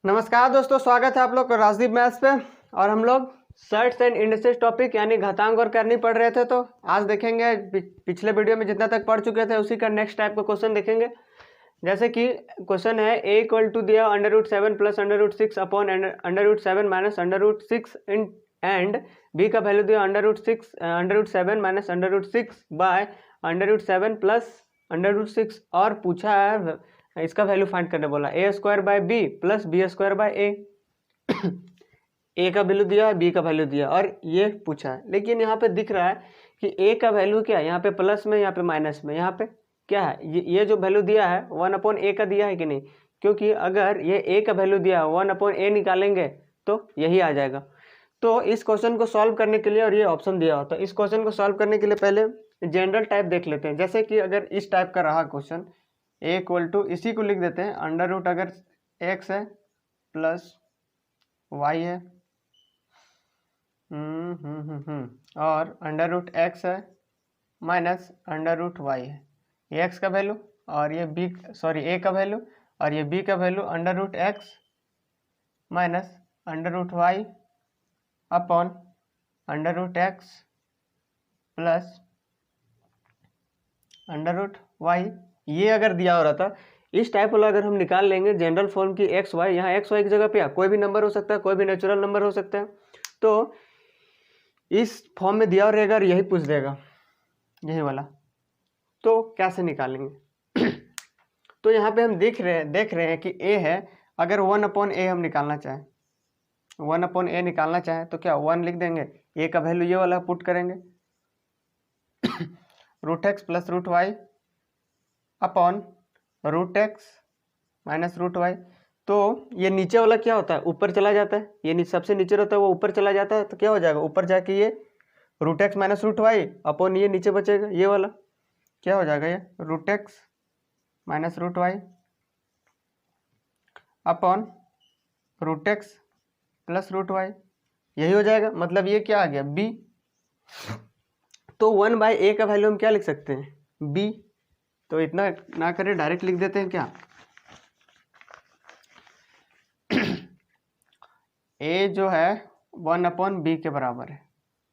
नमस्कार दोस्तों, स्वागत है आप लोग को राजदीप मैथ्स पे। और हम लोग सर्ट्स एंड इंडिसेस टॉपिक यानी घातांक और करनी पढ़ रहे थे। तो आज देखेंगे पिछले वीडियो में जितना तक पढ़ चुके थे उसी का नेक्स्ट टाइप का क्वेश्चन देखेंगे। जैसे कि क्वेश्चन है a इक्वल टू दिया √7 plus √6 upon √7 minus √6 and b का वैल्यू दिया √7 माइनस √6 बाय √7 प्लस √6 और पूछा है इसका वैल्यू फाइंड करने बोला a² by b plus b² by a। A का वैल्यू दिया है, बी का वैल्यू दिया और ये पूछा है। लेकिन यहाँ पे दिख रहा है कि ए का वैल्यू क्या है, यहाँ पे प्लस में, यहाँ पे माइनस में, यहाँ पे क्या है, ये जो वैल्यू दिया है 1/a का दिया है कि नहीं, क्योंकि अगर ये ए का वैल्यू दिया है 1/a निकालेंगे तो यही आ जाएगा। तो इस क्वेश्चन को सॉल्व करने के लिए, और ये ऑप्शन दिया होता है, इस क्वेश्चन को सॉल्व करने के लिए पहले जनरल टाइप देख लेते हैं। जैसे कि अगर इस टाइप का रहा क्वेश्चन ए इक्वल टू, इसी को लिख देते हैं √ अगर x है प्लस y है और √x है माइनस √y है, ये x का वैल्यू और ये a का वैल्यू और ये b का value √x minus √y upon √x plus √y। ये अगर दिया हो रहा था, इस टाइप वाला अगर हम निकाल लेंगे जनरल फॉर्म की एक्स वाई, यहाँ एक्स वाई की जगह पे कोई भी नंबर हो सकता है, कोई भी नेचुरल नंबर हो सकता है। तो इस फॉर्म में दिया रहेगा और यही पूछ देगा, यही वाला। तो कैसे निकालेंगे? तो यहाँ पे हम देख रहे हैं कि a है, अगर 1/a हम निकालना चाहें, 1/a निकालना चाहें तो क्या 1 लिख देंगे, a का वैल्यू ये वाला पुट करेंगे √x plus √y upon √x minus √y। तो ये नीचे वाला क्या होता है, ऊपर चला जाता है, ये सबसे नीचे रहता है वो ऊपर चला जाता है। तो क्या हो जाएगा, ऊपर जाके ये √x माइनस √y अपॉन ये नीचे बचेगा, ये वाला क्या हो जाएगा, ये √x minus √y upon √x plus √y, यही हो जाएगा। मतलब ये क्या आ गया, b। तो 1/a का वैल्यू हम क्या लिख सकते हैं, b। तो इतना ना करें, डायरेक्ट लिख देते हैं क्या, a जो है 1/b के बराबर है।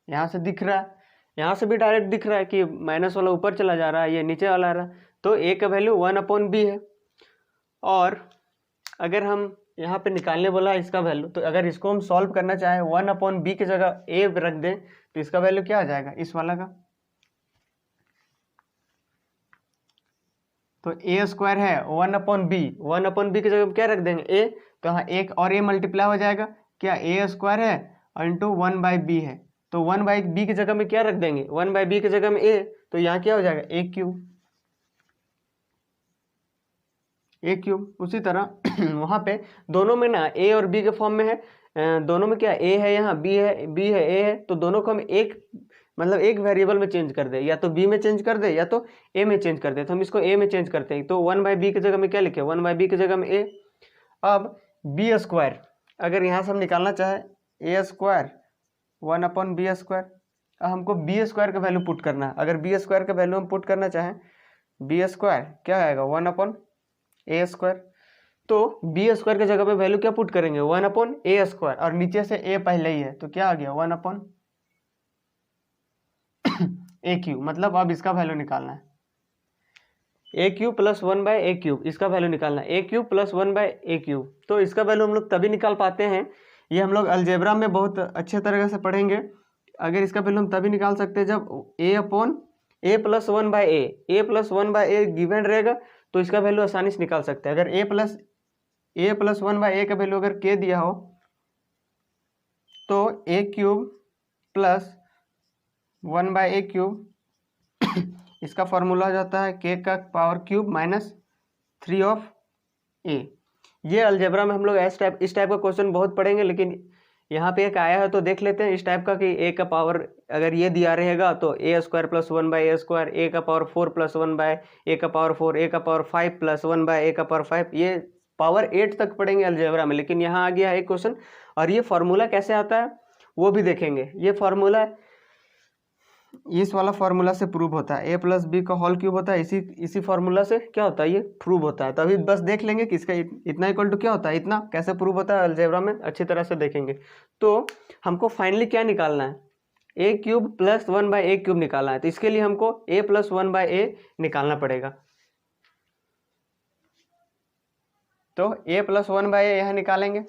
यहाँ से दिख रहा है, यहाँ से भी डायरेक्ट दिख रहा है कि माइनस वाला ऊपर चला जा रहा है, ये नीचे वाला आ रहा है। तो a का वैल्यू 1/b है। और अगर हम यहाँ पे निकालने बोला इसका वैल्यू, तो अगर इसको हम सॉल्व करना चाहें 1/b की जगह a रख दें तो इसका वैल्यू क्या आ जाएगा, इस वाला का। तो a² है 1/b, 1/b की जगह क्या रख देंगे, a। तो यहाँ एक और a मल्टीप्लाई हो जाएगा, क्या a² है इंटू 1/b है। तो 1/b की जगह में क्या रख देंगे, 1/b की जगह में a। तो यहाँ क्या हो जाएगा, a³। उसी तरह वहाँ पे दोनों में ना a और b के फॉर्म में है, दोनों में क्या a है, यहाँ b है a है। तो दोनों को हम एक वेरिएबल में चेंज कर दे, या तो b में चेंज कर दे या तो a में चेंज कर दे। तो हम इसको a में चेंज करते हैं। तो 1/b की जगह में क्या लिखे, 1/b की जगह में a। अब b² अगर यहाँ से हम निकालना चाहे a² 1/b², हमको b² का वैल्यू पुट करना है। अगर b² का वैल्यू हम पुट करना चाहें, b² क्या आएगा 1/a²। तो b² की जगह पे वैल्यू क्या पुट करेंगे, 1/a², और नीचे से a पहले ही है तो क्या आ गया 1/a³। मतलब अब इसका वैल्यू निकालना है, a³ प्लस 1/a³, इसका वैल्यू निकालना है a³ प्लस 1/a³। तो इसका वैल्यू हम लोग तभी निकाल पाते हैं, ये हम लोग अलजेब्रा में बहुत अच्छे तरह से पढ़ेंगे। अगर इसका वैल्यू हम तभी निकाल सकते हैं जब a प्लस 1/a गिवन रहेगा, तो इसका वैल्यू आसानी से निकाल सकते हैं। अगर a प्लस 1/a का वैल्यू अगर k दिया हो तो a³ प्लस 1/a³ इसका फॉर्मूला हो जाता है k का पावर क्यूब माइनस 3/a। ये अलजेब्रा में हम लोग इस टाइप का क्वेश्चन बहुत पढ़ेंगे। लेकिन यहाँ पे एक आया है तो देख लेते हैं इस टाइप का कि a का पावर अगर ये दिया रहेगा तो a² प्लस 1/a², a का पावर 4 प्लस 1/a का पावर 4, a का पावर 5 प्लस 1/a का पावर 5, ये पावर 8 तक पढ़ेंगे अलजेब्रा में। लेकिन यहाँ आ गया है एक क्वेश्चन, और ये फार्मूला कैसे आता है वो भी देखेंगे। ये फार्मूला इस वाला फार्मूला से प्रूव होता है, ए प्लस बी का होल क्यूब होता है, इसी फार्मूला से क्या होता है, ये प्रूव होता है। तो अभी बस देख लेंगे कि इसका इतना इक्वल टू क्या होता है, इतना कैसे प्रूव होता है अलजेब्रा में अच्छी तरह से देखेंगे। तो हमको फाइनली क्या निकालना है, ए क्यूब प्लस 1/a क्यूब निकालना है। तो इसके लिए हमको a प्लस 1/a निकालना पड़ेगा। तो a प्लस 1/a यहाँ निकालेंगे,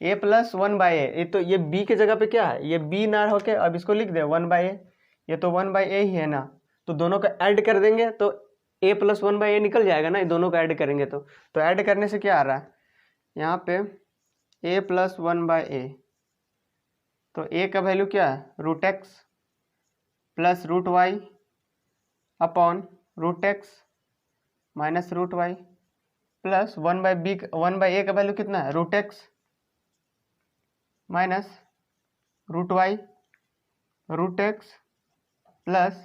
a प्लस 1/a, ये तो ये b के जगह पे क्या है, ये b ना होके अब इसको लिख दे 1/a, ये तो 1/a ही है ना, तो दोनों का ऐड कर देंगे तो a प्लस 1/a निकल जाएगा ना, ये दोनों का ऐड करेंगे तो ऐड करने से क्या आ रहा है यहाँ पे a प्लस 1/a, तो a का वैल्यू क्या है √x plus √y upon √x minus √y plus 1/a का वैल्यू कितना है √x minus √y √x plus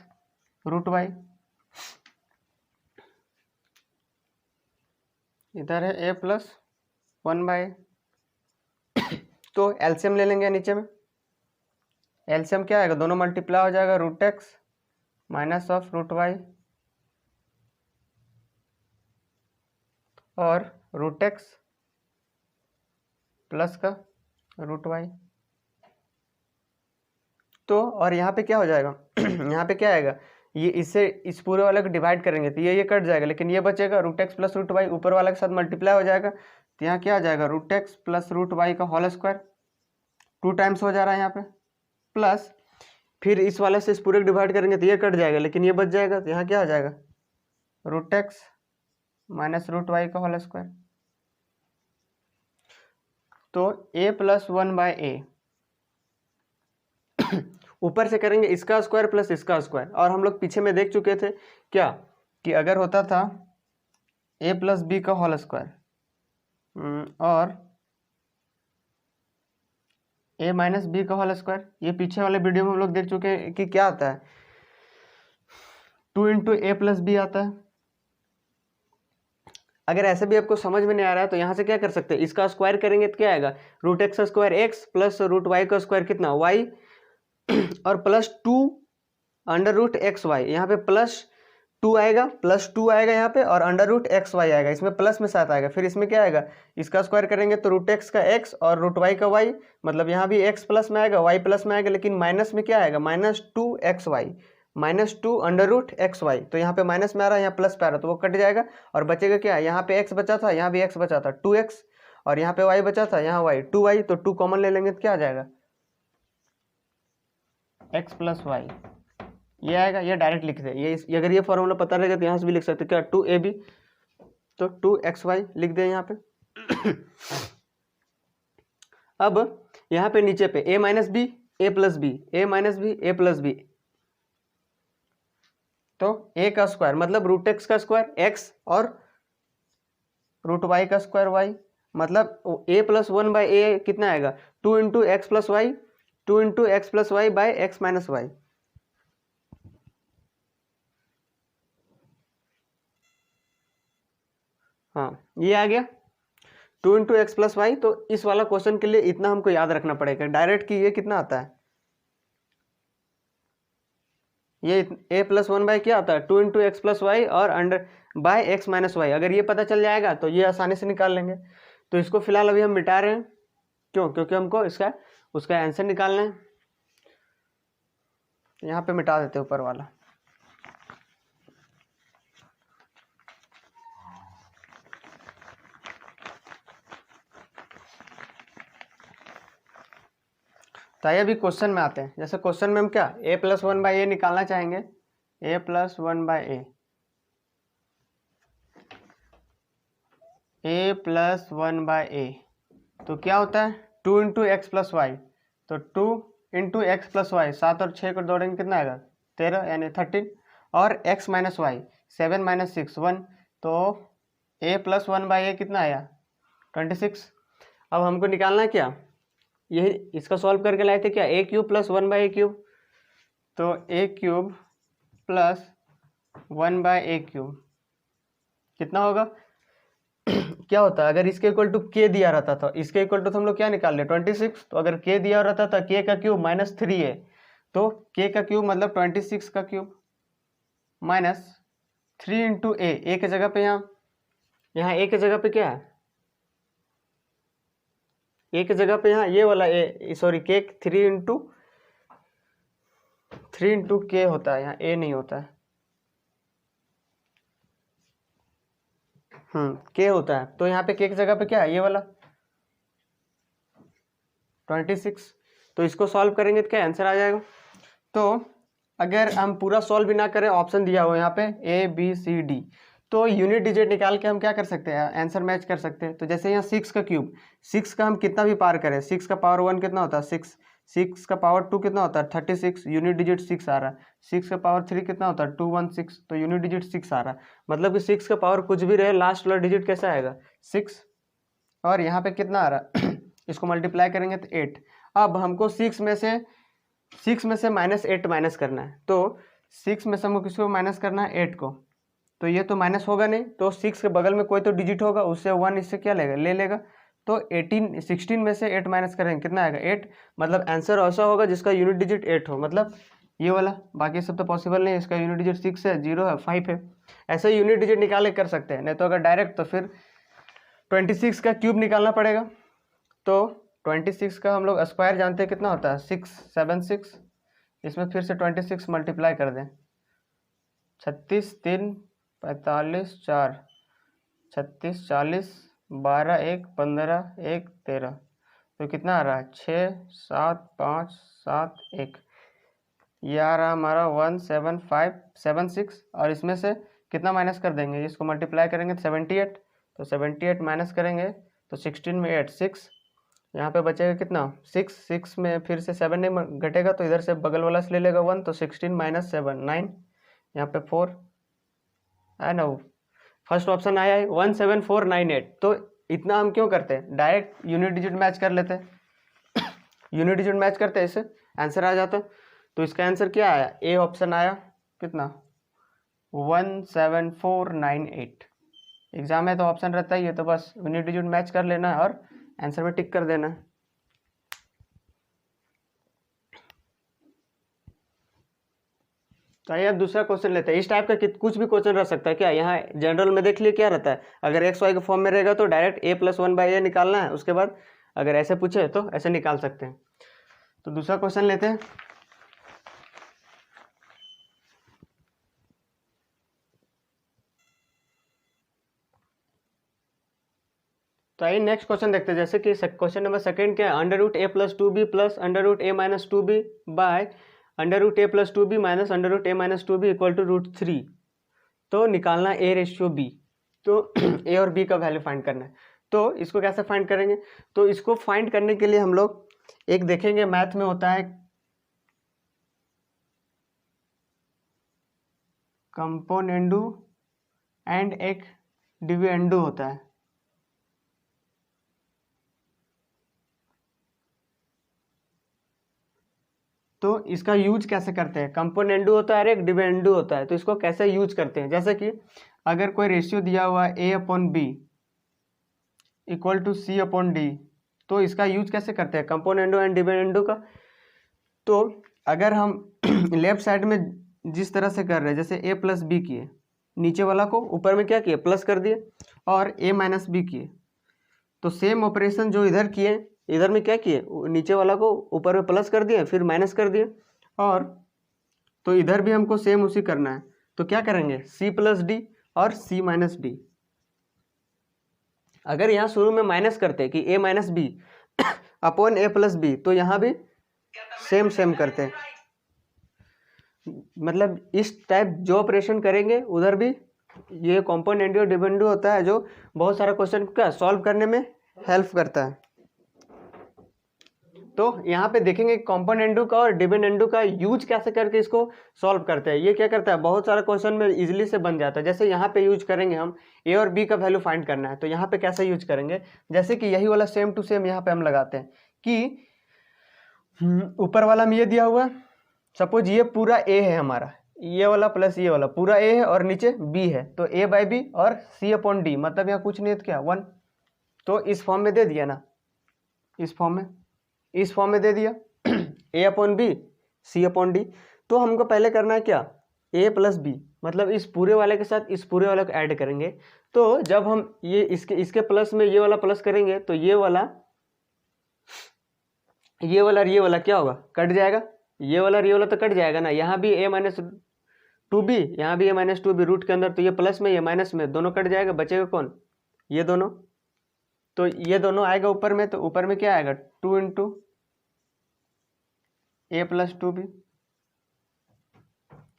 √y, इधर है a प्लस 1/a। तो एलसीएम ले लेंगे नीचे में, एलसीएम क्या आएगा, दोनों मल्टीप्लाई हो जाएगा √x माइनस ऑफ √y और √x प्लस का √y। तो और यहाँ पे क्या हो जाएगा यहाँ पे क्या आएगा, ये इससे इस पूरे वाले को डिवाइड करेंगे तो ये कट जाएगा, लेकिन ये बचेगा √x प्लस √y ऊपर वाले के साथ मल्टीप्लाई हो जाएगा। तो यहाँ क्या आ जाएगा √x प्लस √y का होल स्क्वायर, 2 टाइम्स हो जा रहा है यहाँ पे, प्लस फिर इस वाले से इस पूरे को डिवाइड करेंगे तो ये कट जाएगा, लेकिन ये बच जाएगा। तो यहाँ क्या आ जाएगा √x माइनस √y का होल स्क्वायर। तो a प्लस 1/a ऊपर से करेंगे इसका स्क्वायर प्लस इसका स्क्वायर, और हम लोग पीछे में देख चुके थे क्या कि अगर होता था a प्लस बी का होल स्क्वायर और a माइनस बी का होल स्क्वायर, ये पीछे वाले वीडियो में हम लोग देख चुके हैं कि क्या आता है 2 इंटू a प्लस बी आता है। अगर ऐसे भी आपको समझ में नहीं आ रहा है तो यहाँ से क्या कर सकते हैं, इसका स्क्वायर करेंगे तो क्या आएगा √x square x plus √y का स्क्वायर कितना y और प्लस 2 √xy, यहाँ पे +2 आएगा, +2 आएगा यहाँ पे और √xy आएगा, इसमें प्लस में साथ आएगा। फिर इसमें क्या आएगा, इसका स्क्वायर करेंगे तो √x का x और √y का y, मतलब यहाँ भी x प्लस में आएगा y प्लस में आएगा, लेकिन माइनस में क्या आएगा -2xy -2 √xy। तो यहाँ पे माइनस में आ रहा है, यहाँ प्लस पे आ रहा है, तो वो कट जाएगा और बचेगा क्या, यहाँ पे x बचा था, यहाँ भी x बचा था 2x, और यहाँ पे y बचा था, यहाँ y 2y, तो 2 कॉमन ले लेंगे तो क्या आ जाएगा x प्लस वाई, ये आएगा। ये डायरेक्ट लिख दे, ये अगर ये फॉर्मूला पता रहेगा तो यहाँ से भी लिख सकते क्या 2ab, तो 2xy लिख दे यहाँ पे। अब यहाँ पे नीचे पे a minus b a plus b, a minus b a plus b, तो a का स्क्वायर मतलब √x का स्क्वायर x और √y का स्क्वायर y, मतलब a प्लस 1/a कितना आएगा 2 into x plus y, 2 into x plus y by x minus y. हाँ ये आ गया 2 इंटू एक्स प्लस वाई। तो इस वाला क्वेश्चन के लिए इतना हमको याद रखना पड़ेगा डायरेक्ट कि ये कितना आता है, ये a प्लस 1/, क्या आता है 2 इंटू एक्स प्लस वाई और under by x minus y. अगर ये पता चल जाएगा तो ये आसानी से निकाल लेंगे। तो इसको फिलहाल अभी हम मिटा रहे हैं, क्यों, क्योंकि हमको उसका आंसर निकालना है। यहाँ पे मिटा देते ऊपर वाला। तो आइए अभी क्वेश्चन में आते हैं। जैसे क्वेश्चन में हम क्या a प्लस 1/a निकालना चाहेंगे, a plus 1/a, a plus 1/a, तो क्या होता है 2 इंटू एक्स प्लस वाई, तो 2 इंटू एक्स प्लस वाई, 7 और 6 को जोड़ेंगे कितना आएगा 13 यानी 13, और x माइनस वाई 7 माइनस 6 1, तो a प्लस 1/a कितना आया 26। अब हमको निकालना है क्या, यही इसका सॉल्व करके लाए थे क्या a cube plus 1/a cube, तो a cube plus 1/a cube कितना होगा क्या होता है, अगर इसके इक्वल टू k दिया रहता था, इसके इक्वल टू तो हम लोग क्या निकाल ले 26, तो अगर k दिया रहता था k का क्यूब -3 है, तो k का क्यूब मतलब 26 का क्यूब माइनस 3 इंटू ए की जगह पे यहाँ ए की जगह पे क्या है, ए की जगह पे यहाँ ये वाला ए, सॉरी के 3 इंटू के होता है, यहाँ ए नहीं होता है, के होता है। तो यहाँ पे के की जगह पे क्या है, ये वाला 26। तो इसको सॉल्व करेंगे तो क्या आंसर आ जाएगा। तो अगर हम पूरा सॉल्व भी ना करें, ऑप्शन दिया हुआ यहाँ पे ए बी सी डी, तो यूनिट डिजिट निकाल के हम क्या कर सकते हैं, आंसर मैच कर सकते हैं। तो जैसे यहाँ 6 का क्यूब, 6 का हम कितना भी पार करें, 6 का पावर 1 कितना होता है 6, 6 का पावर 2 कितना होता है 36, यूनिट डिजिट 6 आ रहा है, 6 का पावर 3 कितना होता है 216, तो यूनिट डिजिट 6 आ रहा है। मतलब कि 6 का पावर कुछ भी रहे, लास्ट वाला डिजिट कैसा आएगा 6, और यहाँ पे कितना आ रहा है इसको मल्टीप्लाई करेंगे तो 8। अब हमको 6 में से -8 माइनस करना है। तो 6 में से हमको किसको माइनस करना है 8 को, तो ये तो माइनस होगा नहीं, तो 6 के बगल में कोई तो डिजिट होगा, उससे 1 इससे क्या लेगा ले लेगा। तो 16 में से 8 माइनस करेंगे कितना आएगा 8। मतलब आंसर ऐसा होगा जिसका यूनिट डिजिट 8 हो, मतलब ये वाला। बाकी सब तो पॉसिबल नहीं है, इसका यूनिट डिजिट 6 है, 0 है, 5 है। ऐसे यूनिट डिजिट निकाल कर सकते हैं, नहीं तो अगर डायरेक्ट तो फिर 26 का क्यूब निकालना पड़ेगा। तो 26 का हम लोग स्क्वायर जानते हैं कितना होता है 676, इसमें फिर से 26 मल्टीप्लाई कर दें, 36 3 45 4, 36 40 12 1 15 1 13, तो कितना आ रहा है 6 7 5 7 1, ये आ रहा हमारा 17576। और इसमें से कितना माइनस कर देंगे, इसको मल्टीप्लाई करेंगे तो 78, तो 78 माइनस करेंगे तो 16 में 8 6, यहाँ पे बचेगा कितना 6 में फिर से 7 नहीं घटेगा, तो इधर से बगल वाला से ले लेगा 1, तो 16 माइनस 7 9, यहाँ पे 4 है ना। फर्स्ट ऑप्शन आया है 17498। तो इतना हम क्यों करते हैं, डायरेक्ट यूनिट डिजिट मैच कर लेते हैं यूनिट डिजिट मैच करते हैं, इससे आंसर आ जाता है। तो इसका आंसर क्या आया, ए ऑप्शन आया कितना 17498। एग्जाम है तो ऑप्शन रहता ही है, तो बस यूनिट डिजिट मैच कर लेना है और आंसर में टिक कर देना है। तो आइए अब दूसरा क्वेश्चन लेते हैं। इस टाइप का कुछ भी क्वेश्चन रह सकता है क्या, यहाँ जनरल में देख लिए क्या रहता है, अगर एक्स वाई के फॉर्म में रहेगा तो डायरेक्ट a + 1/a निकालना है, उसके बाद अगर ऐसे पूछे तो ऐसे निकाल सकते हैं। तो दूसरा क्वेश्चन लेते हैं। तो आइए नेक्स्ट क्वेश्चन देखते हैं। जैसे कि क्वेश्चन नंबर सेकंड क्या है, √a + 2b + √a - 2b by √a + 2b - √a - 2b = √3। तो निकालना a/b। तो a और b का वैल्यू फाइंड करना है। तो इसको कैसे फाइंड करेंगे, तो इसको फाइंड करने के लिए हम लोग एक देखेंगे, मैथ में होता है कंपोनेंडू एंड एक डिविडेंडू होता है। तो इसका यूज कैसे करते हैं, कंपोनेंडू होता है और एक डिविडेंडू होता है, तो इसको कैसे यूज करते हैं। जैसे कि अगर कोई रेशियो दिया हुआ है a/b = c/d, तो इसका यूज कैसे करते हैं कंपोनेंडू एंड डिविडेंडू का। तो अगर हम लेफ्ट साइड में जिस तरह से कर रहे हैं, जैसे a + b किए, नीचे वाला को ऊपर में क्या किए प्लस कर दिए, और a - b किए, तो सेम ऑपरेशन जो इधर किए, इधर में क्या किए नीचे वाला को ऊपर में प्लस कर दिए फिर माइनस कर दिए, और तो इधर भी हमको सेम उसी करना है। तो क्या करेंगे c + d और c - d। अगर यहाँ शुरू में माइनस करते कि a - b upon a + b, तो यहाँ भी सेम करते हैं। मतलब इस टाइप जो ऑपरेशन करेंगे उधर भी ये कंपोनेंडू और डिविडेंडू होता है, जो बहुत सारा क्वेश्चन का सॉल्व करने में हेल्प करता है। तो यहाँ पे देखेंगे कंपोनेंडू का और डिविडेंडू का यूज कैसे करके इसको सॉल्व करते हैं। ये क्या करता है, बहुत सारा क्वेश्चन में इजीली से बन जाता है। जैसे यहाँ पे यूज करेंगे हम a और b का वैल्यू फाइंड करना है, तो यहाँ पे कैसे यूज करेंगे, जैसे कि यही वाला सेम टू सेम यहाँ पे हम लगाते हैं कि ऊपर वाला में ये दिया हुआ, सपोज ये पूरा a है हमारा, ये वाला प्लस ये वाला पूरा a है और नीचे b है, तो a/b और c/d, मतलब यहाँ कुछ नहीं है तो क्या 1। तो इस फॉर्म में दे दिया ना, इस फॉर्म में दे दिया a/b C/D। तो हमको पहले करना है क्या, a प्लस बी, मतलब इस पूरे वाले के साथ इस पूरे वाले को ऐड करेंगे। तो जब हम ये इसके प्लस में ये वाला प्लस करेंगे तो ये वाला और ये वाला क्या होगा, कट जाएगा। ये वाला और ये वाला तो कट जाएगा ना, यहाँ भी a-2b, यहाँ भी a-2b रूट के अंदर, तो ये प्लस में ये माइनस में दोनों कट जाएगा, बचेगा कौन, ये दोनों। तो ये दोनों आएगा ऊपर में, तो ऊपर में क्या आएगा, 2 इंटू a प्लस 2b,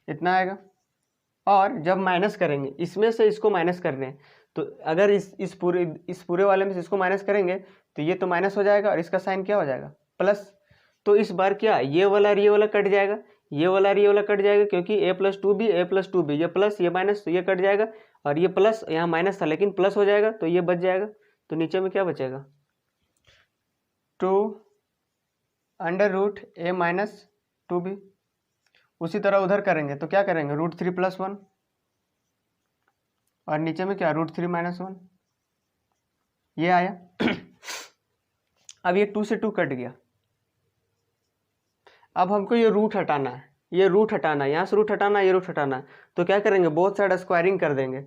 इतना आएगा। और जब माइनस करेंगे, इसमें से इसको माइनस कर रहे हैं, तो अगर इस पूरे वाले में से इसको माइनस करेंगे तो ये तो माइनस हो जाएगा और इसका साइन क्या हो जाएगा, प्लस। तो इस बार क्या, ये वाला और ये वाला कट जाएगा, ये वाला और ये वाला कट जाएगा, क्योंकि a+2b ये प्लस ये माइनस, तो ये कट जाएगा, और ये प्लस यहाँ माइनस था लेकिन प्लस हो जाएगा, तो ये बच जाएगा। तो नीचे में क्या बचेगा, 2√a-2b। उसी तरह उधर करेंगे तो क्या करेंगे, √3 + 1, और नीचे में क्या, √3 - 1, ये आया। अब ये 2 से 2 कट गया। अब हमको ये रूट हटाना है, ये रूट हटाना है, यहाँ से रूट हटाना है, ये रूट हटाना है। तो क्या करेंगे, बोथ साइड स्क्वायरिंग कर देंगे।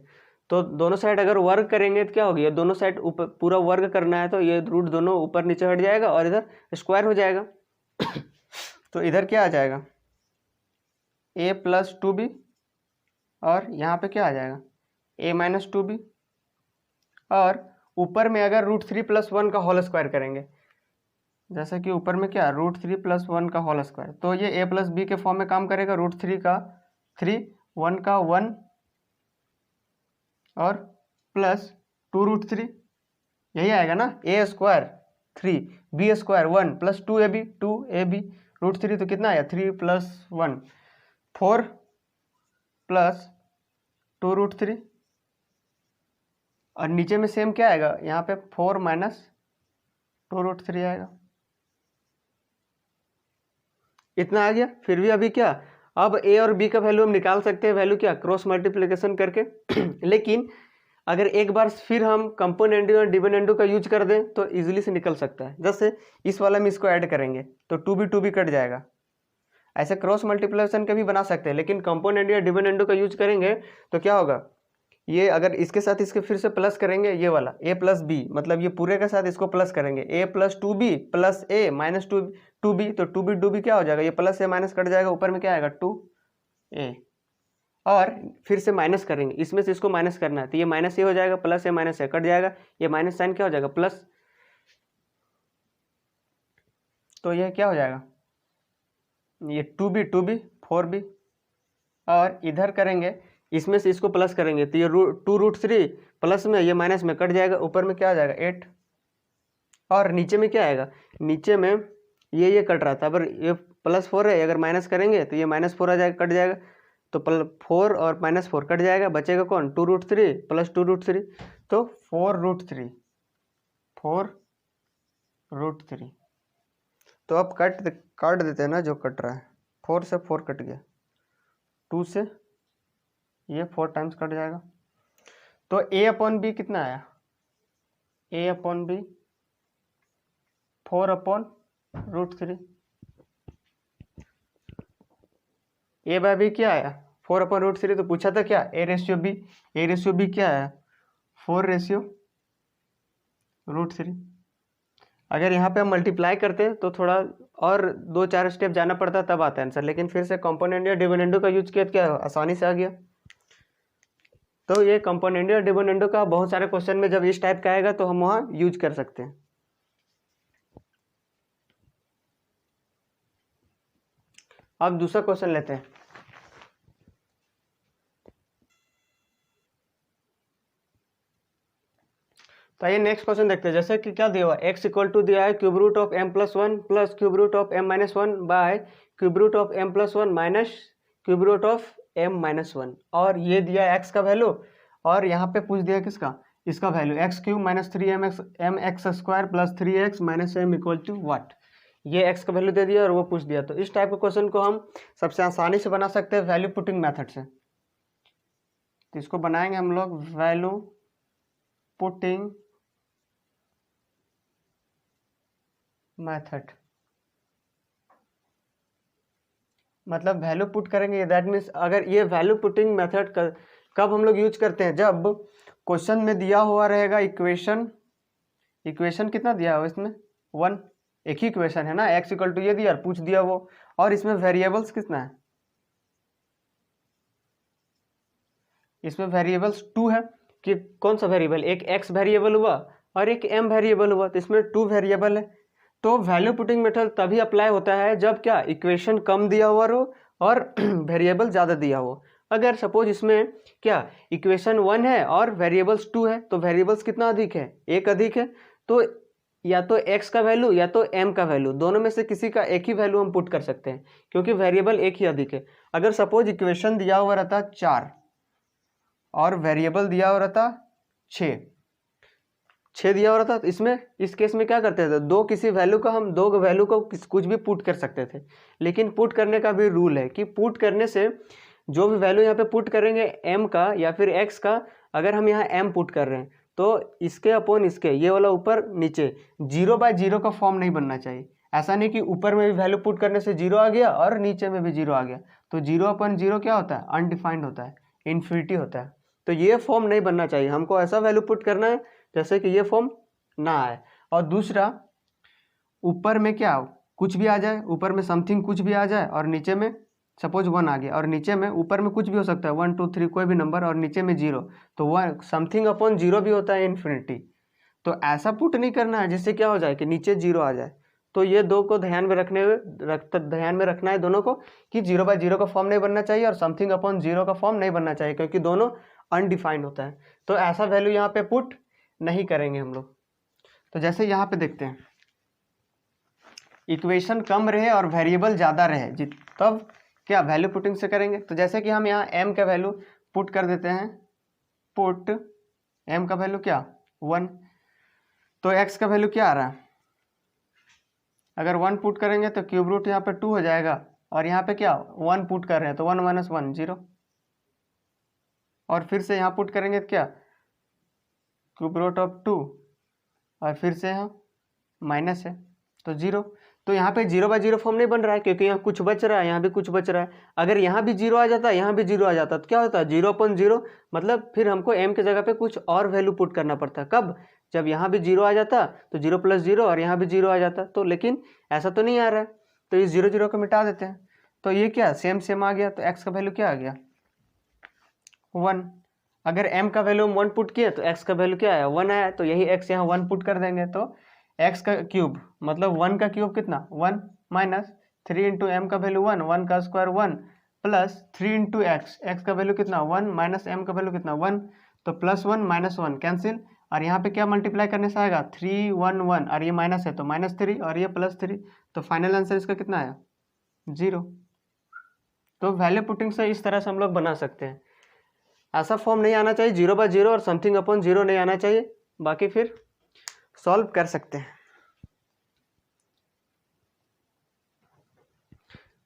तो दोनों साइड अगर वर्ग करेंगे तो क्या होगी, ये दोनों साइड ऊपर पूरा वर्ग करना है, तो ये रूट दोनों ऊपर नीचे हट जाएगा और इधर स्क्वायर हो जाएगा। तो इधर क्या आ जाएगा, a+2b, और यहाँ पे क्या आ जाएगा, a-2b, और ऊपर में अगर √3 + 1 का होल स्क्वायर करेंगे, जैसे कि ऊपर में क्या, √3 + 1 का होल स्क्वायर, तो ये a + b के फॉर्म में काम करेगा, √3 का 3, 1 का 1, और प्लस 2√3, यही आएगा ना, a² 3 b² 1 + 2ab √3, तो कितना आया, 3 + 1 4 + 2√3, और नीचे में सेम क्या आएगा, यहाँ पे 4 - 2√3 आएगा। इतना आ गया। फिर भी अभी क्या, अब a और b का वैल्यू हम निकाल सकते हैं, वैल्यू क्या, क्रॉस मल्टीप्लिकेशन करके। लेकिन अगर एक बार फिर हम कंपोनेंट और डिविडेंड का यूज कर दें तो इजीली से निकल सकता है। जैसे इस वाला में इसको ऐड करेंगे तो 2b कट जाएगा। ऐसे क्रॉस मल्टीप्लिकेशन का भी बना सकते हैं, लेकिन कंपोनेंट या डिविडेंड का यूज करेंगे तो क्या होगा, ये अगर इसके साथ इसके फिर से प्लस करेंगे, ये वाला a + b, मतलब ये पूरे के साथ इसको प्लस करेंगे, a+2b + a - 2b, तो 2b क्या हो जाएगा, ये प्लस a माइनस कट जाएगा, ऊपर में क्या आएगा, 2a, और फिर से माइनस करेंगे, इसमें से इसको माइनस करना है, तो ये माइनस ये हो जाएगा, plus a minus a cut जाएगा, ये माइनस साइन क्या हो जाएगा, प्लस, तो ये क्या हो जाएगा, ये 2b 4b, और इधर करेंगे, इसमें से इसको प्लस करेंगे, तो ये 2√3 प्लस में ये माइनस में कट जाएगा, ऊपर में क्या आ जाएगा, 8, और नीचे में क्या आएगा, नीचे में ये कट रहा था, अगर ये +4 है, अगर माइनस करेंगे तो ये -4 आ जाएगा, कट जाएगा, तो 4 और -4 कट जाएगा, बचेगा कौन, 2√3 + 2√3, तो 4√3। तो अब काट देते हैं ना, जो कट रहा है, 4 से 4 कट गया, 2 से ये 4 टाइम्स कट जाएगा, तो a/b कितना आया, a/b 4/√3, a/b क्या आया, 4/√3, तो पूछा था क्या, a/b क्या आया, 4/√3। अगर यहाँ पे हम मल्टीप्लाई करते तो थोड़ा और 2-4 स्टेप जाना पड़ता, तब आता है आंसर, लेकिन फिर से कंपोनेंट या डिविडेंड का यूज किया तो क्या आसानी से आ गया। तो ये कंपोनेंट या डिविडेंड का बहुत सारे क्वेश्चन में जब इस टाइप का आएगा तो हम वहाँ यूज कर सकते हैं। अब दूसरा क्वेश्चन लेते हैं। तो आइए नेक्स्ट क्वेश्चन देखते हैं। जैसे कि क्या दिया हुआ, x = दिया है √m + 1 + √m - 1 by √m + 1 minus √m - 1, और ये दिया है x का वैल्यू, और यहाँ पे पूछ दिया किसका, इसका value, x³ - 3mx + 3x - m = what, ये x का वैल्यू दे दिया और वो पूछ दिया। तो इस टाइप के क्वेश्चन को हम सबसे आसानी से बना सकते हैं वैल्यू पुटिंग मेथड से। तो इसको बनाएंगे हम लोग वैल्यू पुटिंग मेथड। मतलब वैल्यू पुट करेंगे, दैट मीन्स अगर ये वैल्यू पुटिंग मेथड कब हम लोग यूज करते हैं, जब क्वेश्चन में दिया हुआ रहेगा इक्वेशन कितना दिया हुआ इसमें 1, एक ही इक्वेशन है ना, x इक्वल टू ये दिया और पूछ दिया वो, और इसमें वेरिएबल्स कितना है, इसमें वेरिएबल्स 2 है कि कौन सा वेरिएबल, एक x वेरिएबल हुआ और एक m वेरिएबल हुआ, तो इसमें 2 वेरिएबल है। तो वैल्यू पुटिंग मेथड तभी अप्लाई होता है जब क्या इक्वेशन कम दिया हुआ हो और वेरिएबल ज़्यादा दिया हो। अगर सपोज इसमें क्या इक्वेशन 1 है और वेरिएबल्स 2 है, तो वेरिएबल्स कितना अधिक है, एक अधिक है, तो या तो x का वैल्यू या तो m का वैल्यू, दोनों में से किसी का एक ही वैल्यू हम पुट कर सकते हैं क्योंकि वेरिएबल एक ही अधिक है। अगर सपोज इक्वेशन दिया हुआ रहता 4 और वेरिएबल दिया हुआ रहता 6 दिया हुआ रहता, तो इसमें इस केस में क्या करते थे, दो वैल्यू को कुछ भी पुट कर सकते थे। लेकिन पुट करने का भी रूल है कि पुट करने से जो भी वैल्यू यहाँ पे पुट करेंगे m का या फिर x का, अगर हम यहाँ m पुट कर रहे हैं तो इसके अपॉन इसके ये वाला ऊपर नीचे 0/0 का फॉर्म नहीं बनना चाहिए। ऐसा नहीं कि ऊपर में भी वैल्यू पुट करने से 0 आ गया और नीचे में भी 0 आ गया, तो 0/0 क्या होता है, अनडिफाइंड होता है, इन्फिनिटी होता है। तो ये फॉर्म नहीं बनना चाहिए, हमको ऐसा वैल्यू पुट करना है जैसे कि ये फॉर्म ना आए। और दूसरा, ऊपर में क्या कुछ भी आ जाए, ऊपर में समथिंग कुछ भी आ जाए और नीचे में सपोज 1 आ गया और नीचे में, ऊपर में कुछ भी हो सकता है 1 2 3 कोई भी नंबर और नीचे में 0, तो 1 समथिंग अपॉन 0 भी होता है इन्फिनिटी। तो ऐसा पुट नहीं करना है जिससे क्या हो जाए कि नीचे 0 आ जाए। तो ये दो को ध्यान में रखना है दोनों को कि 0/0 का फॉर्म नहीं बनना चाहिए और समथिंग अपॉन 0 का फॉर्म नहीं बनना चाहिए क्योंकि दोनों अनडिफाइंड होता है। तो ऐसा वैल्यू यहाँ पे पुट नहीं करेंगे हम लोग। तो जैसे यहाँ पे देखते हैं इक्वेशन कम रहे और वेरिएबल ज़्यादा रहे तब क्या वैल्यू पुटिंग से करेंगे। तो जैसे कि हम यहाँ m का वैल्यू पुट कर देते हैं, पुट m का वैल्यू क्या 1, तो x का वैल्यू क्या आ रहा है, अगर 1 पुट करेंगे तो क्यूब रूट यहाँ पे 2 हो जाएगा और यहाँ पे क्या 1 पुट कर रहे हैं तो 1 - 1 0, और फिर से यहाँ पुट करेंगे तो क्या क्यूब रूट ऑफ 2 और फिर से यहाँ माइनस है तो 0। तो यहाँ पे 0/0 फॉर्म नहीं बन रहा है क्योंकि यहाँ कुछ बच रहा है, यहाँ भी कुछ बच रहा है। अगर यहाँ भी 0 आ जाता, यहाँ भी 0 आ जाता तो क्या होता है 0/0, मतलब फिर हमको m के जगह पे कुछ और वैल्यू पुट करना पड़ता। कब, जब यहाँ भी 0 आ जाता तो 0 + 0 और यहाँ भी 0 आ जाता। तो लेकिन ऐसा तो नहीं आ रहा है, तो इस 0 0 को मिटा देते हैं। तो ये क्या सेम आ गया, तो x का वैल्यू क्या आ गया 1। अगर m का वैल्यू हम 1 पुट किए तो x का वैल्यू क्या आया 1 आया, तो यही x यहाँ 1 पुट कर देंगे तो x का क्यूब मतलब 1 का क्यूब कितना 1 माइनस 3 × m का वैल्यू 1, 1 का स्क्वायर 1 प्लस 3 × x का वैल्यू कितना 1 माइनस m का वैल्यू कितना 1, तो +1 - 1 कैंसिल, और यहाँ पे क्या मल्टीप्लाई करने से आएगा 3 1 1 और ये माइनस है तो -3 और ये +3, तो फाइनल आंसर इसका कितना आया 0। तो वैल्यू पुटिंग से इस तरह से हम लोग बना सकते हैं। ऐसा फॉर्म नहीं आना चाहिए 0/0 और समथिंग अपॉन 0 नहीं आना चाहिए, बाकी फिर सॉल्व कर सकते हैं।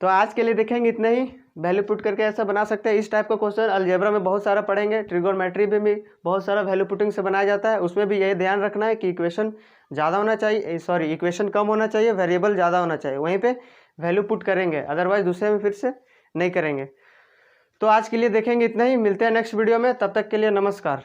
तो आज के लिए देखेंगे इतना ही, वैल्यू पुट करके ऐसा बना सकते हैं। इस टाइप का क्वेश्चन अलजेब्रा में बहुत सारा पढ़ेंगे, ट्रिगोनोमेट्री में भी बहुत सारा वैल्यू पुटिंग से बनाया जाता है। उसमें भी यही ध्यान रखना है कि इक्वेशन ज़्यादा होना चाहिए, इक्वेशन कम होना चाहिए, वेरिएबल ज़्यादा होना चाहिए, वहीं पे वैल्यू पुट करेंगे, अदरवाइज दूसरे में फिर से नहीं करेंगे। तो आज के लिए देखेंगे इतना ही, मिलते हैं नेक्स्ट वीडियो में, तब तक के लिए नमस्कार।